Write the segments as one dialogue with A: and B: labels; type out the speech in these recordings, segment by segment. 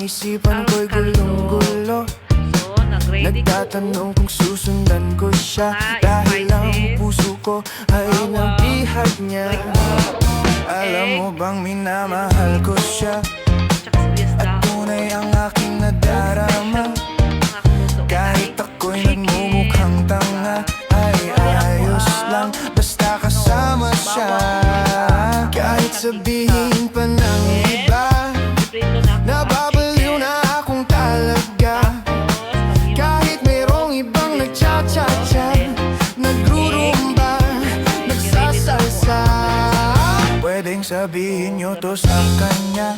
A: isipan ko'y gulong-gulo. Nagtatanong kung susundan ko siya, dahil ang puso ko ay nabihag niya. Alam mo bang minamahal ko siya, at tunay ang aking nadarama. Kahit ako'y nagmumukhang tanga, ay ayos lang basta kasama siya. Kahit sabihin pa ng iba, nababaliw na akong talaga. Kahit mayroong ibang nagcha-cha-cha, nagrurumba, nagsasalsa, pwedeng sabihin nyo to sa kanya.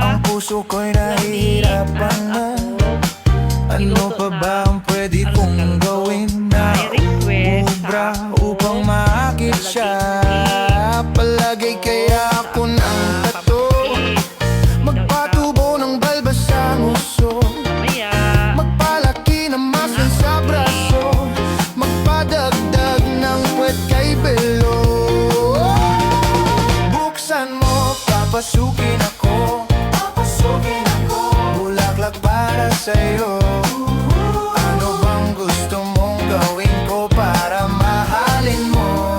A: Ang puso ko'y nahihirapan na. Ano pa ba ang pwede kong gawin na ubra upang maakit siya? Palagay kaya ako ng tato, magpatubo ng balbas sa nguso, magpalaki ng muscle sa braso, magpadagdag ng puwet kay belo. Buksan mo, papasukin ako, bulaklak para sa'yo. Ano bang gusto mong gawin ko para mahalin mo?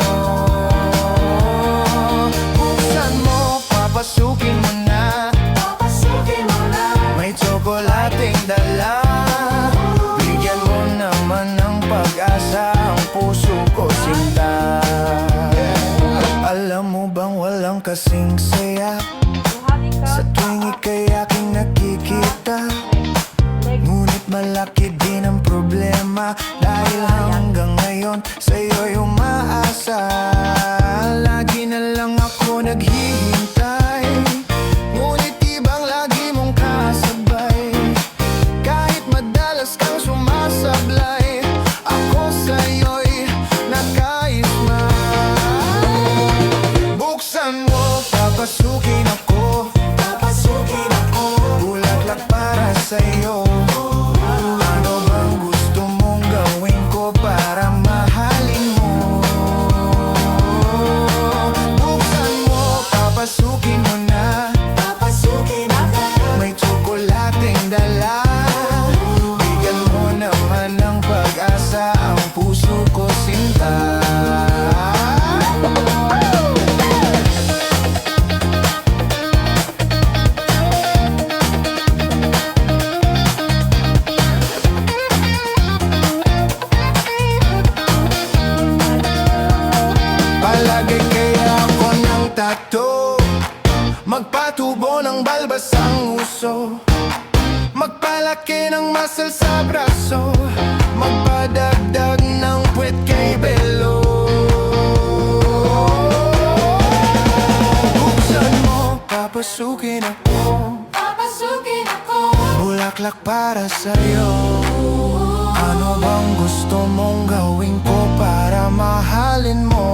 A: Buksan mo, papasukin mo na, may tsokolating dala. Bigyan mo naman ng pag-asa ang puso ko, sinta. Alam mo bang walang kasing saya sa tuwing ika'y aking nakikita? Ngunit malaki din ang problema, dahil hanggang ngayon sa'yo'y umaasa. Lagi na lang ako naghihintay, ngunit ibang lagi mong kasabay. Kahit madalas kang sumasablay, ako sa'yo'y nakaisma. Buksan mo, papasukin ako, bulaklak para sa'yo. Ano bang gusto mong gawin ko para mahalin mo? Buksan mo, papasukin mo na, may tsokolating dala. Bigyan mo naman ng pag-asa ang puso ko, sinta. Palagay kaya ako ng tato, magpatubo ng balbas ang uso, magpalaki ng muscle sa braso, magpadagdag ng puwet kay belo. Buksan mo, papasukin ako, bulaklak para sa'yo. Ano bang gusto mong gawin ko para mahalin mo?